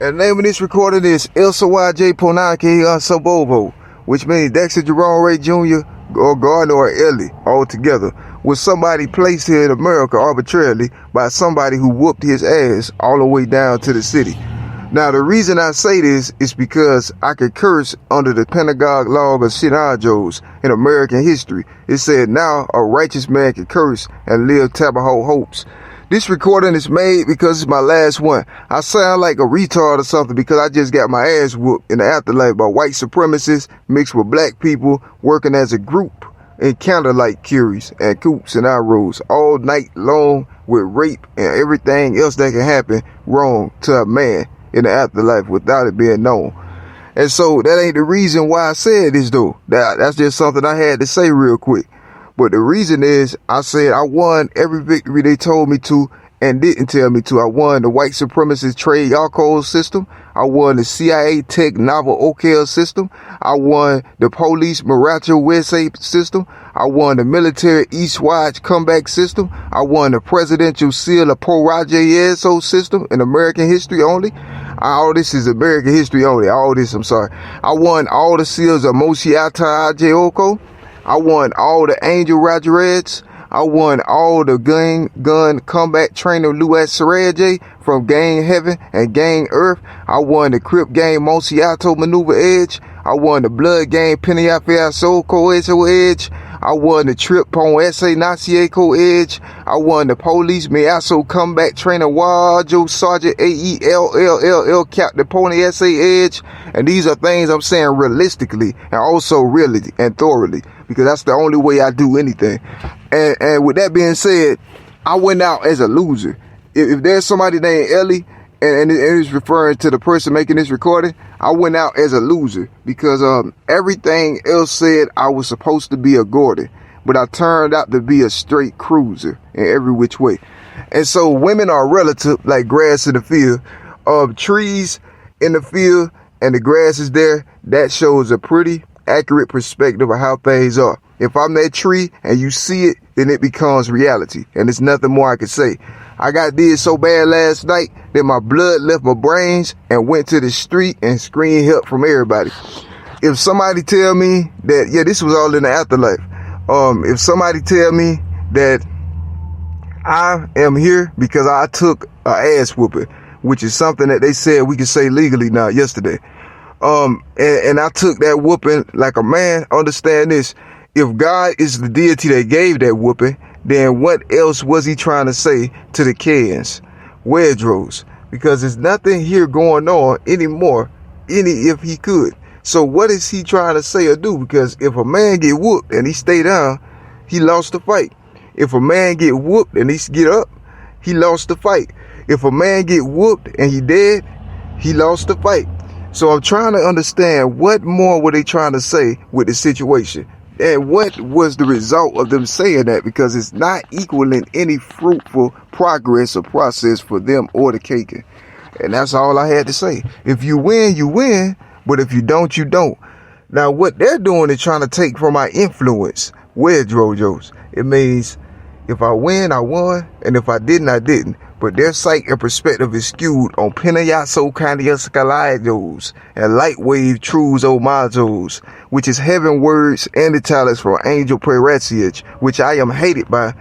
And the name of this recording is Elsawaj Ponake Sabovo, which means Dexter Jerome Ray Jr. or Gardner or Ellie all together, was somebody placed here in America arbitrarily by somebody who whooped his ass all the way down to the city. Now, the reason I say this is because I could curse under the Pentagon Law of Shinajos in American history. It said, now a righteous man can curse and live Tabaho hopes. This recording is made because it's my last one. I sound like a retard or something because I just got my ass whooped in the afterlife by white supremacists mixed with black people working as a group in candlelight curies and coops and arrows all night long with rape and everything else that can happen wrong to a man in the afterlife without it being known. And so that ain't the reason why I said this though. That's just something I had to say real quick. But the reason is I said I won every victory they told me to and didn't tell me to. I won the white supremacist trade Yarko system. I won the CIA tech novel Okel system. I won the police Maracho Wese system. I won the military East Watch comeback system. I won the presidential seal of Po Raje system in American history only. All this is American history only. I won all the seals of Moshiata Ajeoko. I won all the Angel Rajreds. I won all the gun combat trainer Louis Saraje from Gang Heaven and Gang Earth. I won the Crip Gang Monsiato Maneuver Edge. I won the Blood Gang Peniafia Soul Coeso Edge. I won the Trip Pon Essay Nacieko Edge. I won the Police Measo Comeback Trainer Wajo Sergeant AELLLL Captain Pony Essay Edge. And these are things I'm saying realistically and also really and thoroughly, because that's the only way I do anything. And with that being said, I went out as a loser. If there's somebody named Ellie, and it's referring to the person making this recording, I went out as a loser because everything else said I was supposed to be a Gordon, but I turned out to be a straight cruiser in every which way. And so women are relative like grass in the field. Trees in the field and the grass is there, that shows a pretty accurate perspective of how things are. If I'm that tree and you see it, then it becomes reality, and there's nothing more I can say. I got did so bad last night that my blood left my brains and went to the street and screamed help from everybody. If somebody tell me that, yeah, this was all in the afterlife. If somebody tell me that I am here because I took a ass whooping, which is something that they said we could say legally now yesterday. And I took that whooping like a man. Understand this. If God is the deity that gave that whooping, then what else was he trying to say to the Cairns, Wedros? Because there's nothing here going on anymore, if he could. So what is he trying to say or do? Because if a man get whooped and he stay down, he lost the fight. If a man get whooped and he get up, he lost the fight. If a man get whooped and he dead, he lost the fight. So I'm trying to understand what more were they trying to say with the situation? And what was the result of them saying that? Because it's not equaling any fruitful progress or process for them or the caking. And that's all I had to say. If you win, you win. But if you don't, you don't. Now, what they're doing is trying to take from my influence. Wedrojos. It means if I win, I won. And if I didn't, I didn't. But their sight and perspective is skewed on Penayaso Candias Calados and Lightwave Trues Omazos, which is heaven words and the talents from Angel Preratiage, which I am hated by,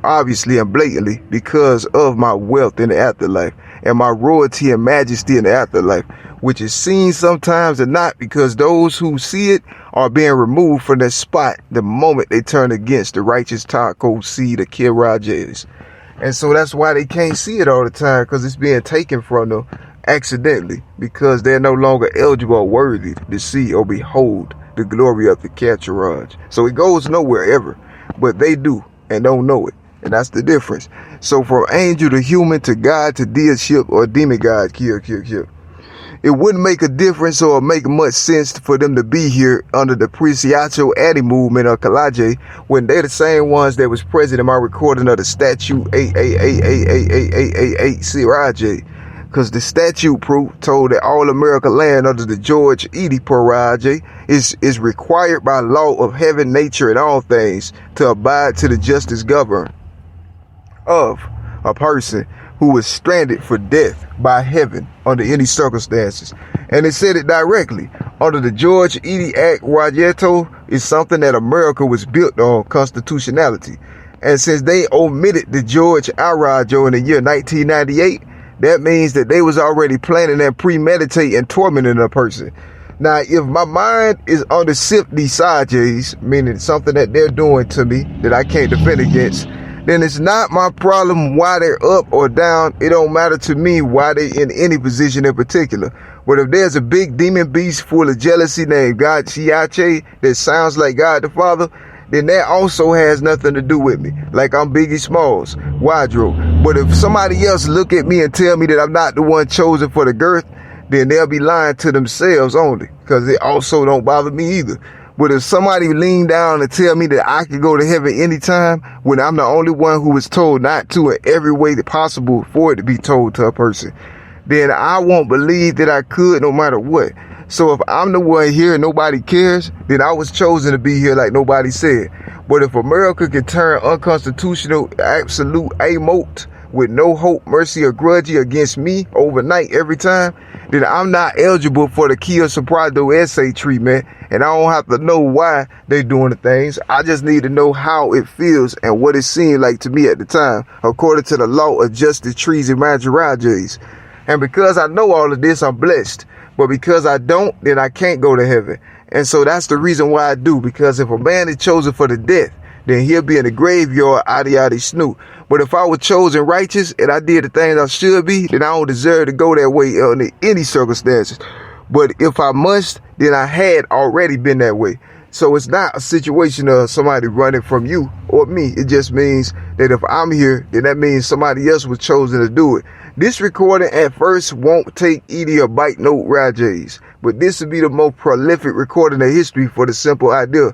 obviously and blatantly, because of my wealth in the afterlife and my royalty and majesty in the afterlife, which is seen sometimes and not, because those who see it are being removed from their spot the moment they turn against the righteous taco seed of Kirajes. And so that's why they can't see it all the time, because it's being taken from them accidentally, because they're no longer eligible or worthy to see or behold the glory of the Kacheraj. So it goes nowhere ever, but they do and don't know it. And that's the difference. So from angel to human to God to deity or demigod, kill. It wouldn't make a difference or make much sense for them to be here under the Preciato Addy movement of Kalaje when they're the same ones that was present in my recording of the statute 8888888 Siraje. Because the statute proof told that all America land under the George Edie Paraje is required by law of heaven, nature, and all things to abide to the justice govern of a person who was stranded for death by heaven under any circumstances. And it said it directly. Under the George Edie Act, Rajeto is something that America was built on, constitutionality. And since they omitted the George Arajo in the year 1998, that means that they was already planning and premeditating and tormenting a person. Now, if my mind is on the sifty sajes, meaning something that they're doing to me that I can't defend against, then it's not my problem why they're up or down. It don't matter to me why they in any position in particular. But if there's a big demon beast full of jealousy named God Chiache that sounds like God the Father, then that also has nothing to do with me. Like I'm Biggie Smalls, Wardrobe. But if somebody else look at me and tell me that I'm not the one chosen for the girth, then they'll be lying to themselves only, because it also don't bother me either. But if somebody lean down and tell me that I can go to heaven anytime when I'm the only one who was told not to in every way possible for it to be told to a person, then I won't believe that I could no matter what. So if I'm the one here and nobody cares, then I was chosen to be here like nobody said. But if America can turn unconstitutional, absolute amote with no hope, mercy, or grudge against me overnight every time, then I'm not eligible for the Kia Soprado essay treatment, and I don't have to know why they're doing the things. I just need to know how it feels and what it seemed like to me at the time, according to the law of justice, trees, and majorajis. And because I know all of this, I'm blessed. But because I don't, then I can't go to heaven. And so that's the reason why I do, because if a man is chosen for the death, then he'll be in the graveyard, yada snoot. But if I was chosen righteous and I did the things I should be, then I don't deserve to go that way under any circumstances. But if I must, then I had already been that way. So it's not a situation of somebody running from you or me. It just means that if I'm here, then that means somebody else was chosen to do it. This recording at first won't take Edie or bite no Rajays, but this will be the most prolific recording in history for the simple idea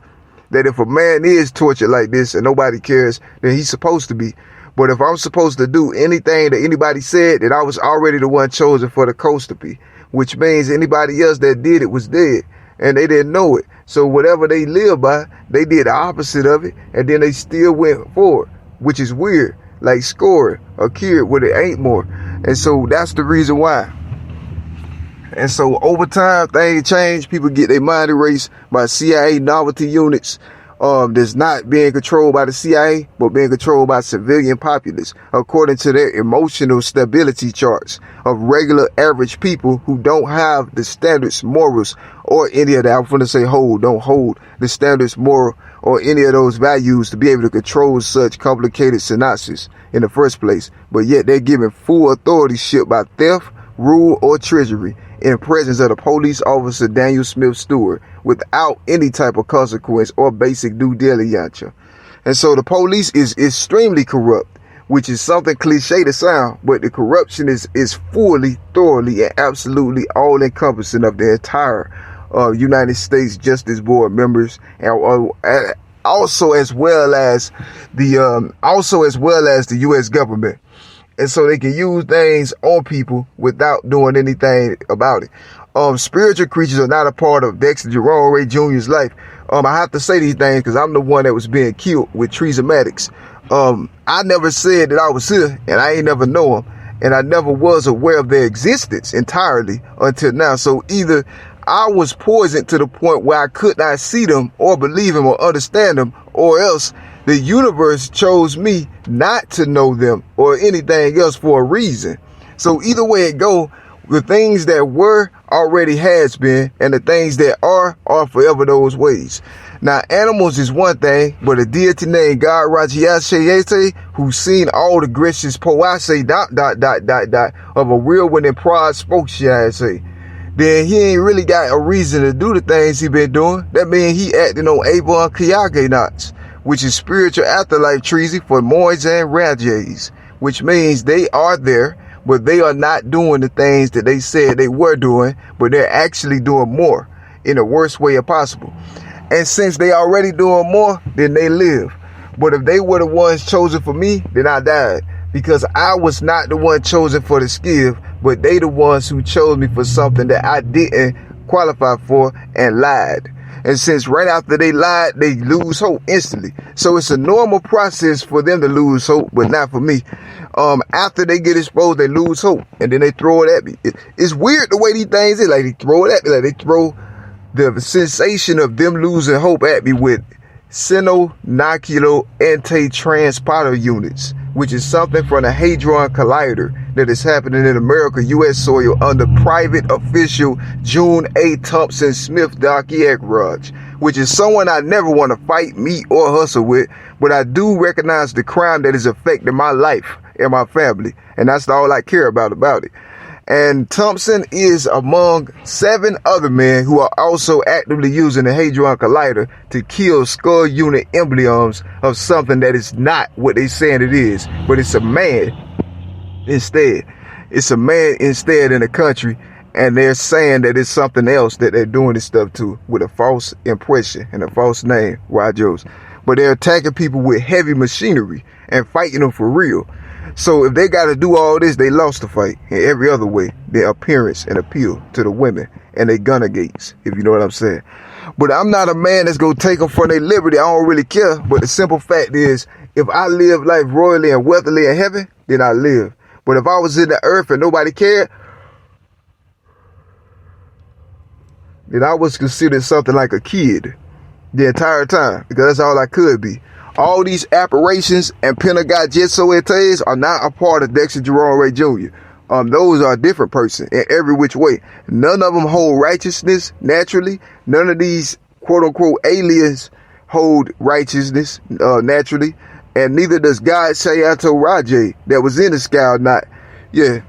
that if a man is tortured like this and nobody cares, then he's supposed to be. But if I'm supposed to do anything that anybody said, then I was already the one chosen for the coast to be, which means anybody else that did it was dead and they didn't know it. So whatever they live by, they did the opposite of it, and then they still went forward, which is weird, like scoring a kid when it ain't more. And so that's the reason why. And so over time, things change. People get their mind erased by CIA novelty units that's not being controlled by the CIA, but being controlled by civilian populace, according to their emotional stability charts of regular average people who don't have the standards, morals, or any of that. I'm going to say don't hold the standards, moral, or any of those values to be able to control such complicated synopsis in the first place. But yet they're given full authority by theft, rule, or treasury in presence of the police officer Daniel Smith Stewart without any type of consequence or basic due diligence. And so the police is extremely corrupt, which is something cliche to sound, but the corruption is fully, thoroughly, and absolutely all encompassing of the entire United States Justice Board members, and also as well as the U.S. government. And so they can use things on people without doing anything about it. Spiritual creatures are not a part of Dexter Jerome Ray Jr.'s life. I have to say these things because I'm the one that was being killed with Treasomatics. I never said that I was here, and I ain't never know them, and I never was aware of their existence entirely until now. So either I was poisoned to the point where I could not see them or believe them or understand them, or else the universe chose me not to know them or anything else for a reason. So either way it go, the things that were already has been, and the things that are forever those ways. Now, animals is one thing, but a deity named God Rajiashayete, who's seen all the gracious poase ... of a real one in pride spoke, say, then he ain't really got a reason to do the things he been doing. That means he acting on Avon Kiyage knots, which is spiritual afterlife treason for Mois and Rajays, which means they are there, but they are not doing the things that they said they were doing, but they're actually doing more in the worst way possible. And since they already doing more, then they live. But if they were the ones chosen for me, then I died, because I was not the one chosen for the skill, but they the ones who chose me for something that I didn't qualify for and lied. And since right after they lied, they lose hope instantly. So it's a normal process for them to lose hope, but not for me. After they get exposed, they lose hope, and then they throw it at me. It's weird the way these things is. Like, they throw it at me, like they throw the sensation of them losing hope at me with sinonocular anti-transporter units, which is something from the Hadron Collider that is happening in America, U.S. soil, under private official June A. Thompson Smith Darkiak, which is someone I never want to fight, meet, or hustle with, but I do recognize the crime that is affecting my life and my family, and that's all I care about it. And Thompson is among 7 other men who are also actively using the Hadron Collider to kill skull unit emblems of something that is not what they saying it is, but it's a man instead. It's a man instead in the country, and they're saying that it's something else that they're doing this stuff to with a false impression and a false name, Rajos. But they're attacking people with heavy machinery and fighting them for real. So if they got to do all this, they lost the fight in every other way. Their appearance and appeal to the women and their gunner gates, if you know what I'm saying. But I'm not a man that's going to take them from their liberty. I don't really care. But the simple fact is, if I live life royally and wealthily in heaven, then I live. But if I was in the earth and nobody cared, then I was considered something like a kid the entire time, because that's all I could be. All these apparitions and Pentagon Jetsoetes are not a part of Dexter Jerome Ray Jr. Those are a different person in every which way. None of them hold righteousness naturally. None of these quote unquote aliens hold righteousness naturally. And neither does God Shayato Rajay that was in the sky or not. Yeah,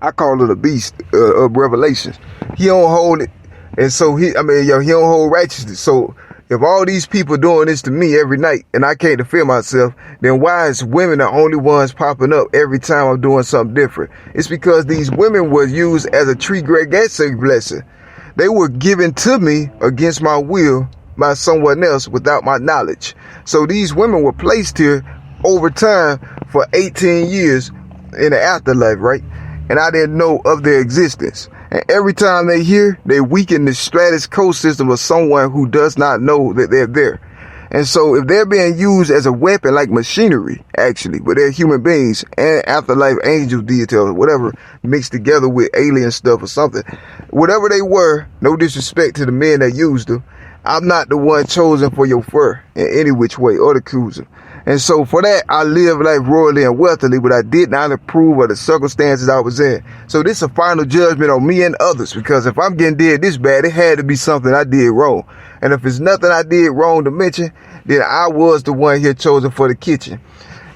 I call it a beast of Revelations. He don't hold it. And so he don't hold righteousness. So if all these people doing this to me every night and I can't defend myself, then why is women the only ones popping up every time I'm doing something different? It's because these women were used as a tree gregation blessing. They were given to me against my will by someone else without my knowledge. So these women were placed here over time for 18 years in the afterlife, right? And I didn't know of their existence. And every time they hear, they weaken the status quo system of someone who does not know that they're there. And so if they're being used as a weapon, like machinery, actually, but they're human beings and afterlife angel details, whatever, mixed together with alien stuff or something, whatever they were, no disrespect to the men that used them, I'm not the one chosen for your fur in any which way or the cruiser. And so for that, I live life royally and wealthily, but I did not approve of the circumstances I was in. So this is a final judgment on me and others, because if I'm getting dead this bad, it had to be something I did wrong. And if it's nothing I did wrong to mention, then I was the one here chosen for the kitchen.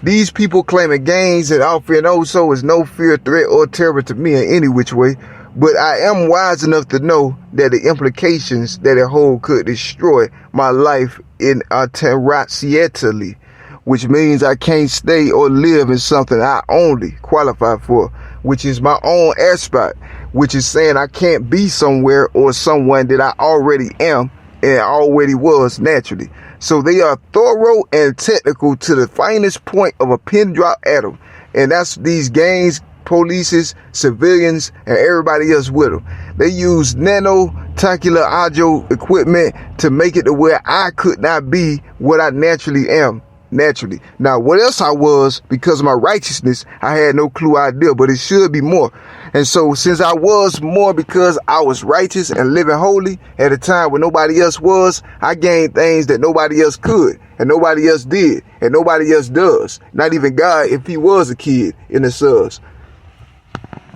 These people claiming gains and all fear and also is no fear, threat, or terror to me in any which way. But I am wise enough to know that the implications that it hold could destroy my life in terratially, which means I can't stay or live in something I only qualify for, which is my own air spot, which is saying I can't be somewhere or someone that I already am and already was naturally. So they are thorough and technical to the finest point of a pin drop atom. And that's these gangs, polices, civilians, and everybody else with them. They use nanomolecular audio equipment to make it to where I could not be what I naturally am. Naturally. Now, what else I was, because of my righteousness, I had no clue idea, but it should be more. And so since I was more because I was righteous and living holy at a time when nobody else was, I gained things that nobody else could and nobody else did and nobody else does. Not even God if he was a kid in the subs.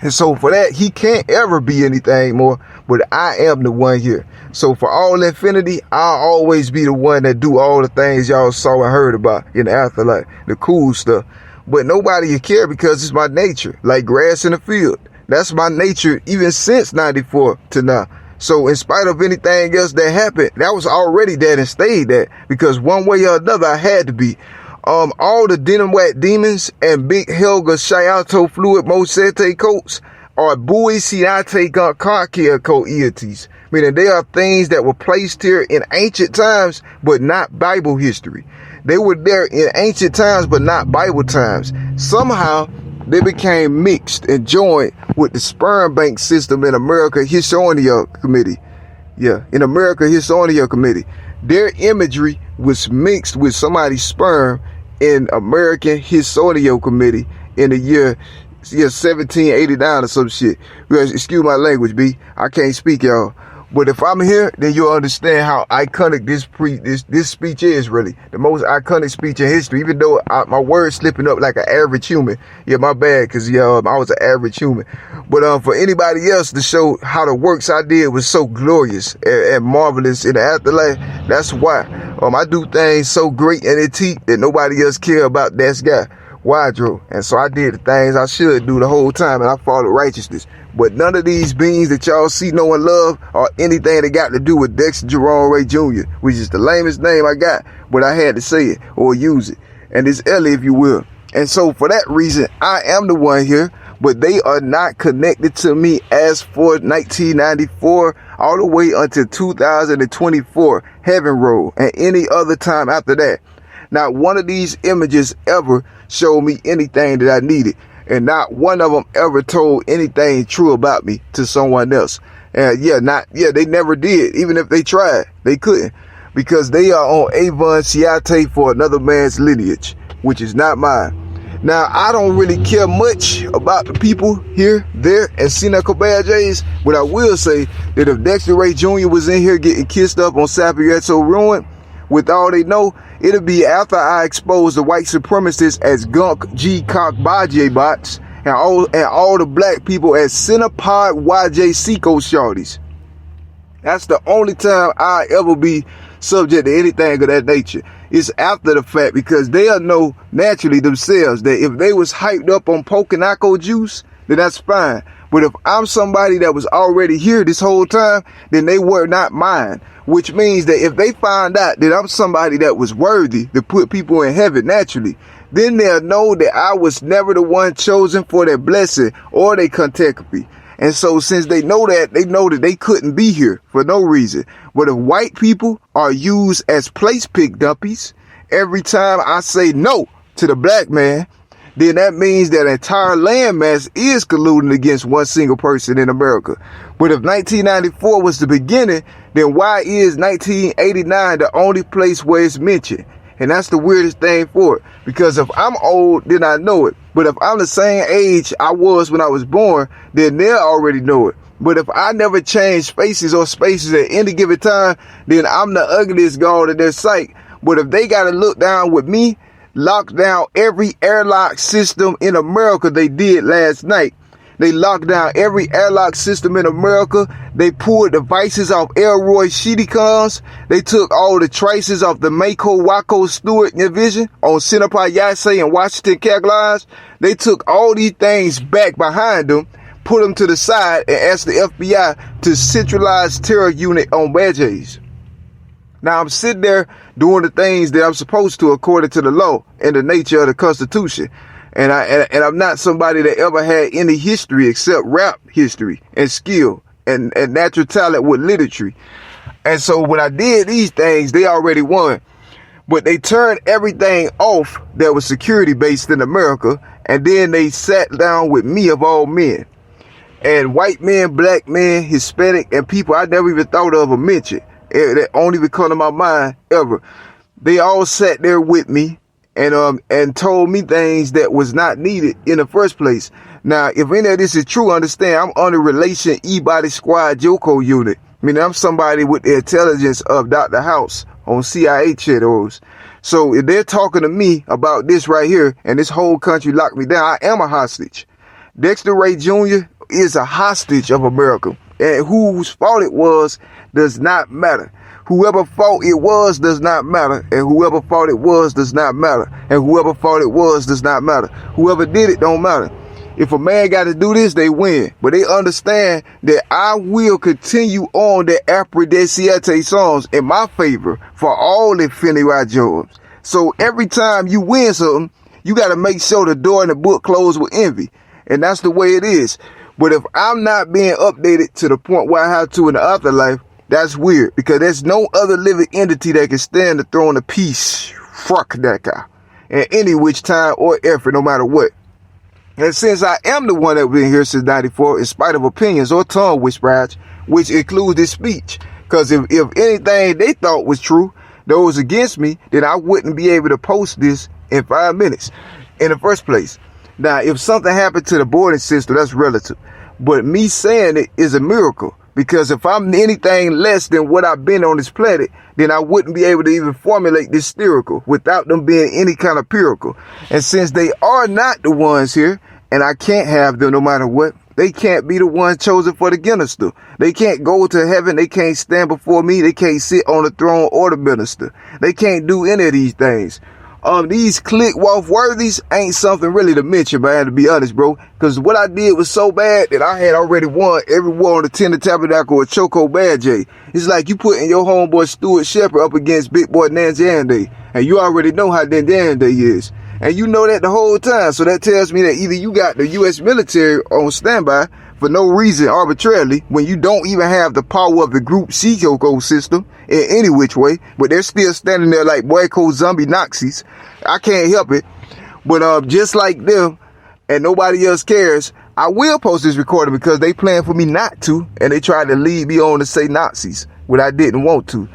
And so for that, he can't ever be anything more, but I am the one here. So for all infinity, I'll always be the one that do all the things y'all saw and heard about in the afterlife, the cool stuff. But nobody care because it's my nature, like grass in the field. That's my nature even since 94 to now. So in spite of anything else that happened, that was already that and stayed that, because one way or another I had to be. All the Denimwat demons and Big Helga Shayato Fluid Mosete coats are Bui Siate Karkia co-eities, meaning they are things that were placed here in ancient times, but not Bible history. They were there in ancient times, but not Bible times. Somehow, they became mixed and joined with the sperm bank system in America Historia Committee. Yeah, in America Hisonia Committee. Their imagery was mixed with somebody's sperm in American Hisonia Committee in the year 1789 or some shit. Excuse my language, B. I can't speak, y'all. But if I'm here, then you'll understand how iconic this speech is, really. The most iconic speech in history, even though my words slipping up like an average human. Yeah, my bad, because I was an average human. But for anybody else to show how the works I did was so glorious and marvelous in the afterlife, that's why. I do things so great and antique that nobody else care about that guy. Wardrobe. And so I did the things I should do the whole time, and I followed righteousness. But none of these beings that y'all see, know, and love are anything that got to do with Dexter Jerome Ray Jr., which is the lamest name I got, but I had to say it or use it. And it's Ellie, if you will. And so for that reason, I am the one here, but they are not connected to me as for 1994 all the way until 2024 Heaven Road and any other time after that. Not one of these images ever showed me anything that I needed. And not one of them ever told anything true about me to someone else. They never did. Even if they tried, they couldn't. Because they are on Avon Siate for another man's lineage, which is not mine. Now, I don't really care much about the people here, there, and Seneca Badges, but I will say that if Dexter Ray Jr. was in here getting kissed up on Sapieto Ruin, with all they know, it'll be after I expose the white supremacists as Gunk G Cock Baje bots and all the black people as Cinepod YJ Seco shorties. That's the only time I ever be subject to anything of that nature. It's after the fact, because they'll know naturally themselves that if they was hyped up on Poconaco juice, then that's fine. But if I'm somebody that was already here this whole time, then they were not mine. Which means that if they find out that I'm somebody that was worthy to put people in heaven naturally, then they'll know that I was never the one chosen for their blessing or their contextopy. And so since they know that they couldn't be here for no reason. But if white people are used as place pick dumpies, every time I say no to the black man, then that means that entire landmass is colluding against one single person in America. But if 1994 was the beginning, then why is 1989 the only place where it's mentioned? And that's the weirdest thing for it. Because if I'm old, then I know it. But if I'm the same age I was when I was born, then they'll already know it. But if I never change faces or spaces at any given time, then I'm the ugliest god in their sight. But if they got to look down with me, lock down every airlock system in America they did last night. They locked down every airlock system in America. They pulled devices off Elroy Sheedycons. They took all the traces off the Mako Waco Stewart division on Cinepod Yase and Washington Caglines. They took all these things back behind them, put them to the side, and asked the FBI to centralize terror unit on Badges. Now I'm sitting there doing the things that I'm supposed to according to the law and the nature of the Constitution. And I'm not somebody that ever had any history except rap history and skill and natural talent with literature. And so when I did these things, they already won. But they turned everything off that was security based in America. And then they sat down with me of all men. And white men, black men, Hispanic, and people I never even thought of or mentioned. That only even come to my mind ever. They all sat there with me and told me things that was not needed in the first place. Now, if any of this is true, understand I'm under Relation E-Body Squad Joko unit. I mean, I'm somebody with the intelligence of Dr. House on CIA shadows. So if they're talking to me about this right here and this whole country locked me down, I am a hostage. Dexter Ray Jr. is a hostage of America. And whose fault it was does not matter. Whoever fault it was does not matter. And whoever fault it was does not matter. And whoever fault it was does not matter. Whoever did it don't matter. If a man got to do this, they win. But they understand that I will continue on the Apredesiate songs in my favor for all the Finny jobs. So every time you win something, you got to make sure the door in the book closed with envy. And that's the way it is. But if I'm not being updated to the point where I have to in the afterlife, that's weird, because there's no other living entity that can stand the throne of peace. Fuck that guy. And any which time or effort, no matter what. And since I am the one that been here since 94, in spite of opinions or tongue whisperage, which includes this speech, Because if anything they thought was true, those against me, then I wouldn't be able to post this in 5 minutes in the first place. Now, if something happened to the boarding system, that's relative. But me saying it is a miracle. Because if I'm anything less than what I've been on this planet, then I wouldn't be able to even formulate this spherical without them being any kind of piracle. And since they are not the ones here, and I can't have them no matter what, they can't be the ones chosen for the Ginnister. They can't go to heaven. They can't stand before me. They can't sit on the throne or the minister. They can't do any of these things. These click Wolf worthies ain't something really to mention, man, to be honest, bro. Because what I did was so bad that I had already won every war on the Tender Tabernacle or Choco Bad J. It's like you putting your homeboy Stuart Shepard up against Big Boy Nanjande. And you already know how Nanjande is. And you know that the whole time. So that tells me that either you got the U.S. military on standby for no reason arbitrarily when you don't even have the power of the Group C system in any which way, but they're still standing there like boycott zombie Nazis. I can't help it. But just like them and nobody else cares, I will post this recording because they plan for me not to, and they tried to lead me on to say Nazis when I didn't want to.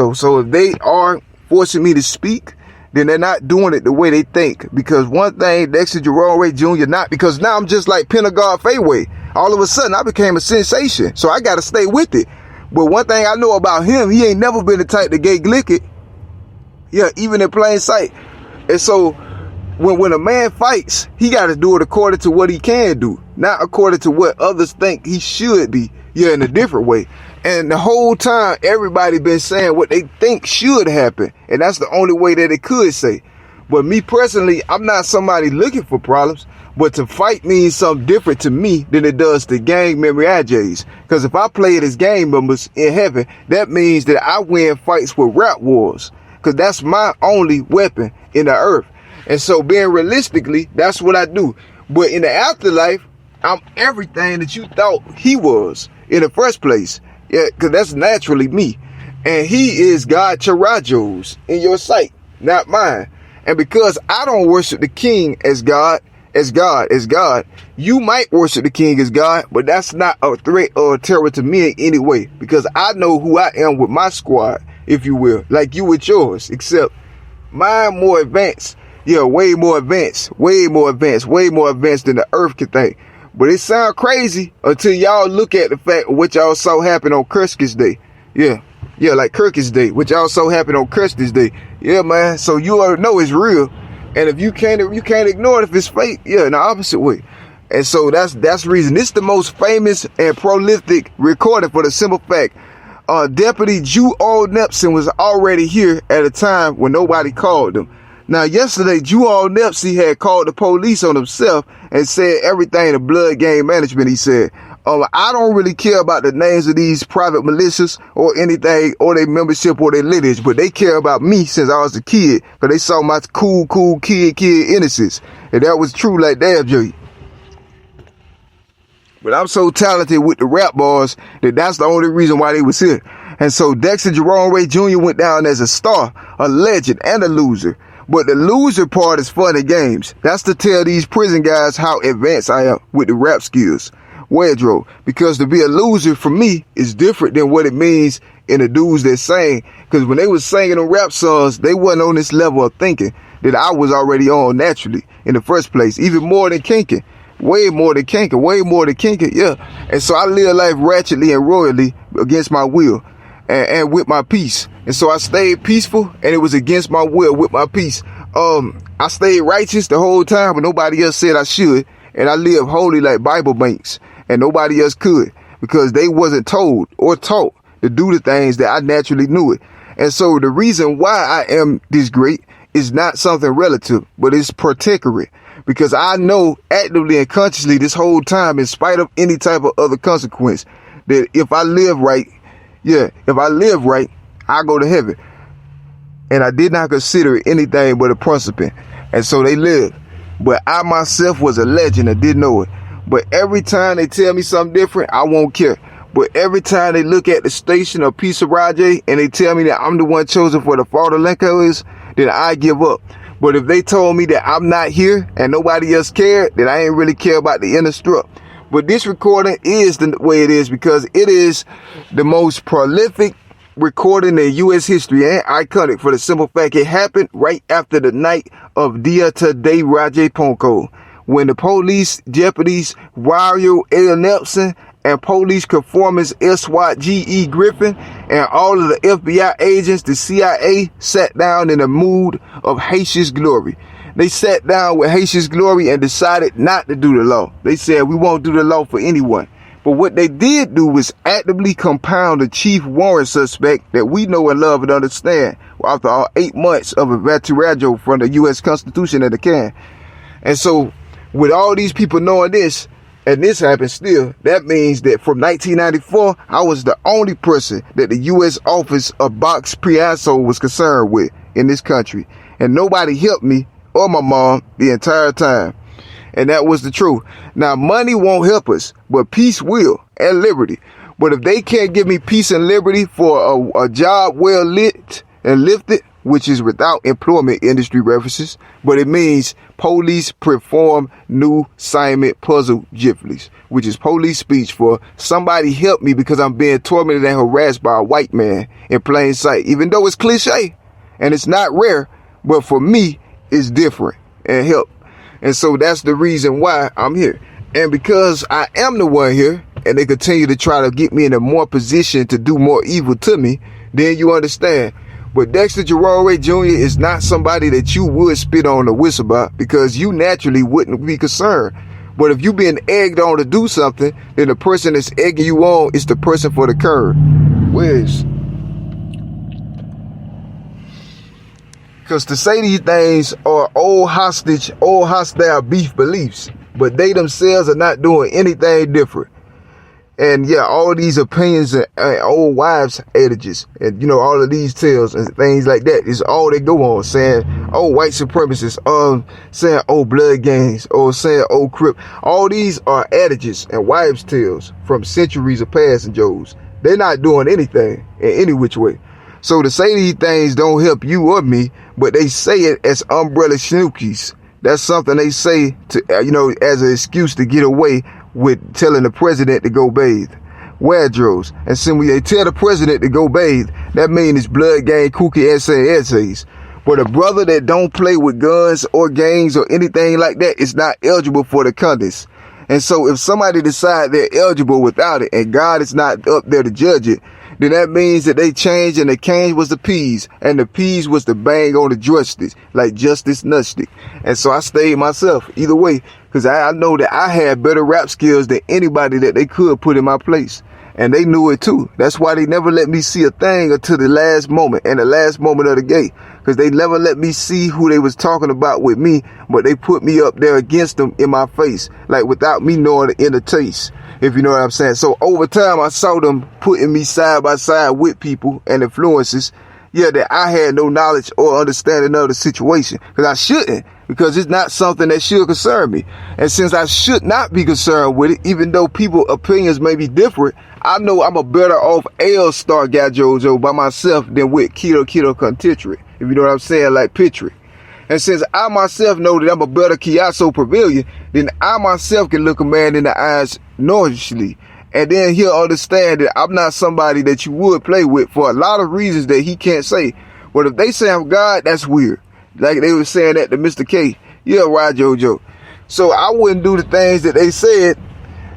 So if they are forcing me to speak, then they're not doing it the way they think. Because one thing, Dexter Jerome Ray Jr. not, because now I'm just like Pentagon Fayway. All of a sudden, I became a sensation. So I got to stay with it. But one thing I know about him, he ain't never been the type to gay glick it. Yeah, even in plain sight. And so when a man fights, he got to do it according to what he can do, not according to what others think he should be. Yeah, in a different way. And the whole time, everybody been saying what they think should happen. And that's the only way that it could say. But me personally, I'm not somebody looking for problems. But to fight means something different to me than it does to gang member IJs. Because if I play it as gang members in heaven, that means that I win fights with rap wars. Because that's my only weapon in the earth. And so being realistically, that's what I do. But in the afterlife, I'm everything that you thought he was in the first place. Yeah, because that's naturally me. And he is God Charajos in your sight, not mine. And because I don't worship the king as God, you might worship the king as God, but that's not a threat or a terror to me in any way. Because I know who I am with my squad, if you will, like you with yours, except mine more advanced. Yeah, way more advanced than the earth can think. But it sound crazy until y'all look at the fact of what y'all saw happen on Kirskis Day. Yeah, like Kirkis Day, which also happened on Kirskis Day. Yeah, man. So you already know it's real. And if you can't ignore it if it's fake, yeah, in the opposite way. And so that's the reason. This is the most famous and prolific recording for the simple fact. Deputy Jewel Nepson was already here at a time when nobody called him. Now, yesterday, Jewel Nepsy had called the police on himself and said everything to Blood Gang Management, he said. I don't really care about the names of these private militias or anything or their membership or their lineage, but they care about me since I was a kid because they saw my cool kid innocence. And that was true like damn, Joey. But I'm so talented with the rap bars that that's the only reason why they was here. And so Dexter Jerome Ray Jr. went down as a star, a legend, and a loser. But the loser part is fun and games. That's to tell these prison guys how advanced I am with the rap skills. Wedro. Because to be a loser for me is different than what it means in the dudes that sang. Because when they was singing them rap songs, they wasn't on this level of thinking that I was already on naturally in the first place. Even more than kinking. Way more than kinking, yeah. And so I live life ratchetly and royally against my will and with my peace. And so I stayed peaceful, and it was against my will with my peace. I stayed righteous the whole time, but nobody else said I should. And I lived holy like Bible banks, and nobody else could because they wasn't told or taught to do the things that I naturally knew it. And so the reason why I am this great is not something relative, but it's particular. Because I know actively and consciously this whole time, in spite of any type of other consequence, that if I live right, I go to heaven. And I did not consider it anything but a principle. And so they lived. But I myself was a legend. I didn't know it. But every time they tell me something different, I won't care. But every time they look at the station of Piece of Rajay and they tell me that I'm the one chosen for the Florida Linkers, then I give up. But if they told me that I'm not here and nobody else cared, then I ain't really care about the inner struck. But this recording is the way it is because it is the most prolific recording in U.S. history and iconic for the simple fact it happened right after the night of Dia Today Rajay Ponko, when the police deputies Wario L. Nelson and police conformance SWAT G.E. Griffin and all of the FBI agents, the CIA, sat down in a mood of Haitian glory. They sat down with Haitian glory and decided not to do the law. They said, we won't do the law for anyone. But what they did do was actively compound the chief warrant suspect that we know and love and understand after all 8 months of evacuation from the U.S. Constitution and the can. And so with all these people knowing this, and this happened still, that means that from 1994, I was the only person that the U.S. Office of Box Priaso was concerned with in this country. And nobody helped me or my mom the entire time. And that was the truth. Now, money won't help us, but peace will, and liberty. But if they can't give me peace and liberty for a job well lit and lifted, which is without employment industry references, but it means police perform new assignment puzzle jifflies, which is police speech for somebody help me because I'm being tormented and harassed by a white man in plain sight. Even though it's cliche and it's not rare, but for me, it's different and help. And so that's the reason why I'm here. And because I am the one here and they continue to try to get me in a more position to do more evil to me, then you understand. But Dexter Jerome Ray Jr. is not somebody that you would spit on or whistle about because you naturally wouldn't be concerned. But if you've been egged on to do something, then the person that's egging you on is the person for the curve. Where's? Because to say these things are old hostile beef beliefs, but they themselves are not doing anything different. And yeah, all these opinions and old wives' adages and, all of these tales and things like that is all they go on saying, oh, white supremacists, saying, oh, blood gangs, or saying, oh, crip. All these are adages and wives' tales from centuries of past and Joes. They're not doing anything in any which way. So to say these things don't help you or me, but they say it as umbrella snookies. That's something they say to, as an excuse to get away with telling the president to go bathe. Wardrobes. And so when they tell the president to go bathe, that means it's blood gang, kooky essays. But a brother that don't play with guns or gangs or anything like that is not eligible for the contest. And so if somebody decide they're eligible without it and God is not up there to judge it, then that means that they changed and the cane was the peas and the peas was the bang on the justice, like Justice Nutstick. And so I stayed myself either way because I know that I had better rap skills than anybody that they could put in my place. And they knew it too. That's why they never let me see a thing until the last moment and the last moment of the game. Because they never let me see who they was talking about with me, but they put me up there against them in my face, like without me knowing the inner taste, if you know what I'm saying. So over time, I saw them putting me side by side with people and influences, that I had no knowledge or understanding of the situation. Because I shouldn't, because it's not something that should concern me. And since I should not be concerned with it, even though people's opinions may be different, I know I'm a better off L-Star Guy Jojo by myself than with Keto Contitry, if you know what I'm saying, like Pitry. And since I myself know that I'm a better Chiasso Pavilion, then I myself can look a man in the eyes noisily. And then he'll understand that I'm not somebody that you would play with for a lot of reasons that he can't say. But if they say I'm God, that's weird. Like they were saying that to Mr. K. Yeah, right, Jojo. So I wouldn't do the things that they said,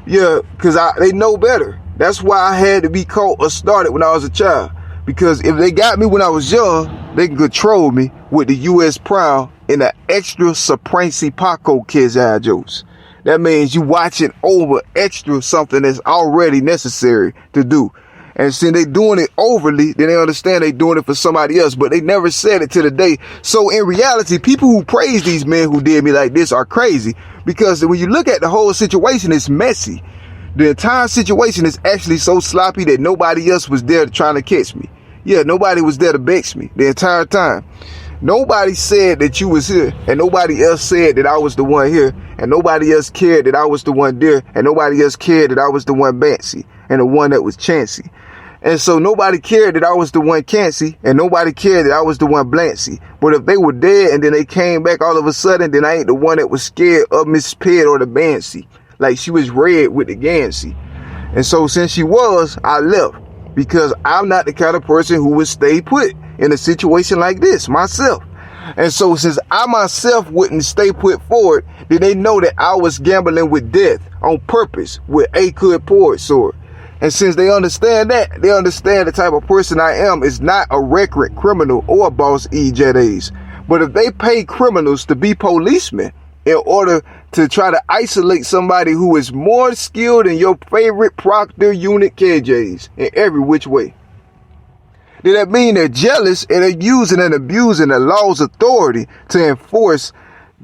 because they know better. That's why I had to be caught or started when I was a child. Because if they got me when I was young, they can control me with the U.S. Proud in the extra supremacy Paco kids jokes. That means you watching over extra something that's already necessary to do. And since they doing it overly, then they understand they doing it for somebody else, but they never said it to the day. So in reality, people who praise these men who did me like this are crazy, because when you look at the whole situation, it's messy. The entire situation is actually so sloppy that nobody else was there trying to catch me. Nobody was there to vex me the entire time. Nobody said that you was here, and nobody else said that I was the one here, and nobody else cared that I was the one there, and nobody else cared that I was the one Bancy and the one that was Chancey. And so nobody cared that I was the one Cancy, and nobody cared that I was the one Blancy. But if they were dead and then they came back all of a sudden, then I ain't the one that was scared of Miss Pitt or the Bancy. like she was red with the Gansey. And so since she was, I left, because I'm not the kind of person who would stay put in a situation like this myself. And so since I myself wouldn't stay put forward, then they know that I was gambling with death on purpose with a good poet sword. And since they understand that, they understand the type of person I am is not a recreant criminal or a boss Jet A's. But if they pay criminals to be policemen in order to try to isolate somebody who is more skilled than your favorite Proctor unit KJs in every which way, then that mean they're jealous and they're using and abusing the law's authority to enforce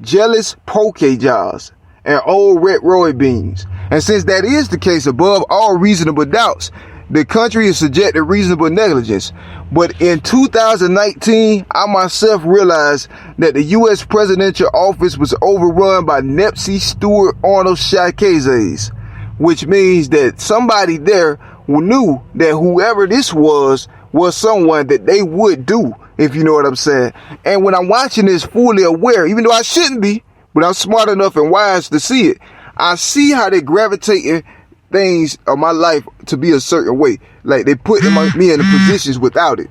jealous poke jobs and old red Roy beans. And since that is the case, above all reasonable doubts, the country is subject to reasonable negligence. But in 2019, I myself realized that the U.S. presidential office was overrun by Nepsi Stewart Arnold Shakazes, which means that somebody there who knew that whoever this was someone that they would do, if you know what I'm saying. And when I'm watching this fully aware, even though I shouldn't be, but I'm smart enough and wise to see it, I see how they gravitating things of my life to be a certain way. Like they putting me in the positions without it.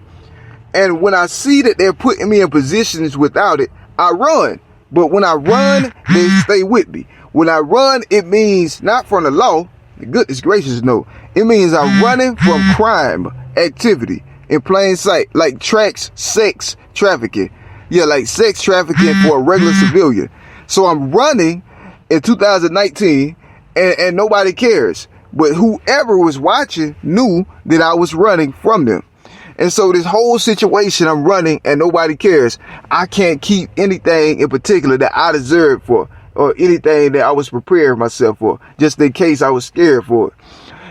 And when I see that they're putting me in positions without it, I run. But when I run, they stay with me. When I run, it means not from the law. Goodness gracious, no. It means I'm running from crime activity in plain sight, like sex trafficking. Yeah, like sex trafficking for a regular civilian. So I'm running in 2019 and nobody cares. But whoever was watching knew that I was running from them. And so this whole situation, I'm running and nobody cares. I can't keep anything in particular that I deserved for, or anything that I was preparing myself for, just in case I was scared for it.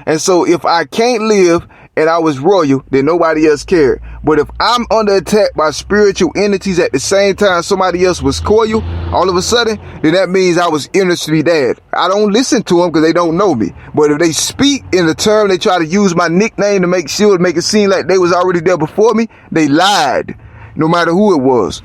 And so if I can't live and I was royal, then nobody else cared. But if I'm under attack by spiritual entities at the same time somebody else was coil, all of a sudden, then that means I was innocently dead. I don't listen to them because they don't know me. But if they speak in the term, they try to use my nickname to make it seem like they was already there before me, they lied, no matter who it was.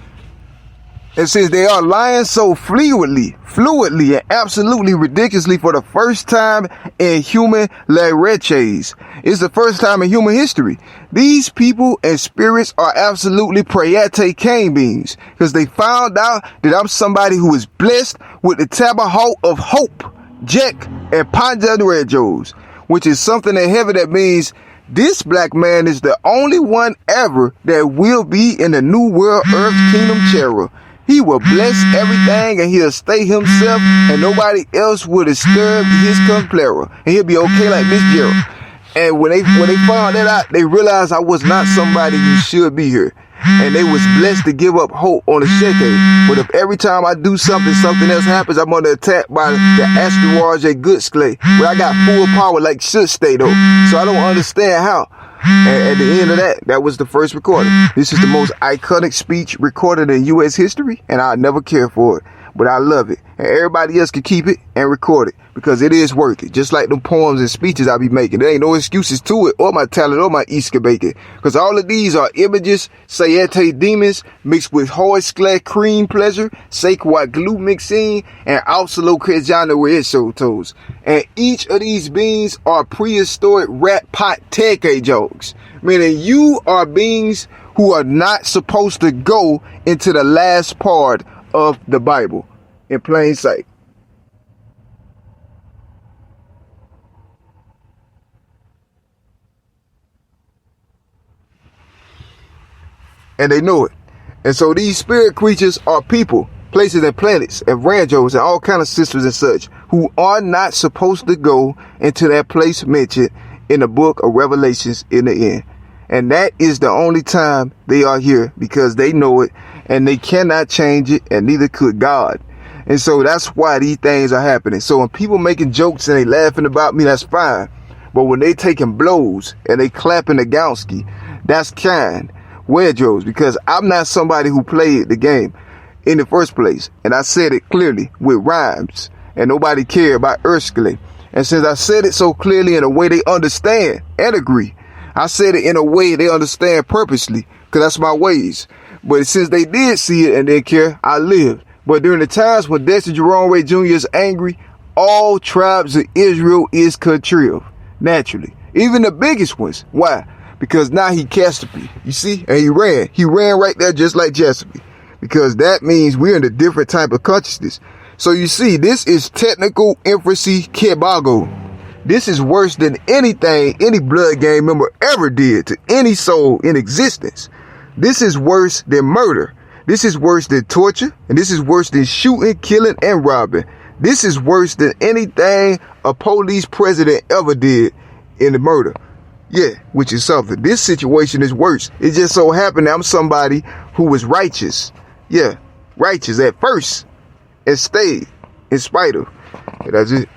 And since they are lying so fluidly, and absolutely ridiculously for the first time in human leches, it's the first time in human history. These people and spirits are absolutely Prayate cane beans, because they found out that I'm somebody who is blessed with the Tabaho of Hope, Jack, and Panjanrejos, which is something in heaven that means this black man is the only one ever that will be in the new world earth kingdom cherub. He will bless everything and he'll stay himself and nobody else will disturb his complera. And he'll be okay like Miss Gerald. And when they found that out, they realized I was not somebody who should be here. And they was blessed to give up hope on the shake. But if every time I do something else happens, I'm under attack by the astrology Goodsclay, where I got full power like should stay though. So I don't understand how. And at the end of that was the first recording. This is the most iconic speech recorded in U.S. history, and I never care for it. But I love it. And everybody else can keep it and record it, because it is worth it. Just like them poems and speeches I be making. There ain't no excuses to it, or my talent, or my Easter bacon. Because all of these are images, sayete demons, mixed with Hoyskle cream pleasure, Sequat glue mixing, and Absolo Krejana Resotos. And each of these beings are prehistoric rat pot teke jokes. Meaning you are beings who are not supposed to go into the last part of the Bible in plain sight. And they know it. And so these spirit creatures are people, places and planets and ranjos and all kind of systems and such who are not supposed to go into that place mentioned in the book of Revelations in the end. And that is the only time they are here, because they know it and they cannot change it, and neither could God. And so that's why these things are happening. So when people making jokes and they laughing about me, that's fine. But when they taking blows and they clapping the Gowski, that's kind. Wedros, because I'm not somebody who played the game in the first place. And I said it clearly with rhymes, and nobody cared about Erskine. And since I said it so clearly in a way they understand and agree, I said it in a way they understand purposely, because that's my ways. But since they did see it and didn't care, I lived. But during the times when Dexter Jerome Ray Jr. is angry, all tribes of Israel is contrived, naturally. Even the biggest ones. Why? Because now he Cassiope, you see? And he ran. He ran right there just like Cassiope. Because that means we're in a different type of consciousness. So you see, this is technical infancy kebago. This is worse than anything any blood gang member ever did to any soul in existence. This is worse than murder. This is worse than torture. And this is worse than shooting, killing, and robbing. This is worse than anything a police president ever did in the murder. Yeah, which is something. This situation is worse. It just so happened that I'm somebody who was righteous. Yeah, righteous at first and stayed in spite of. That's it.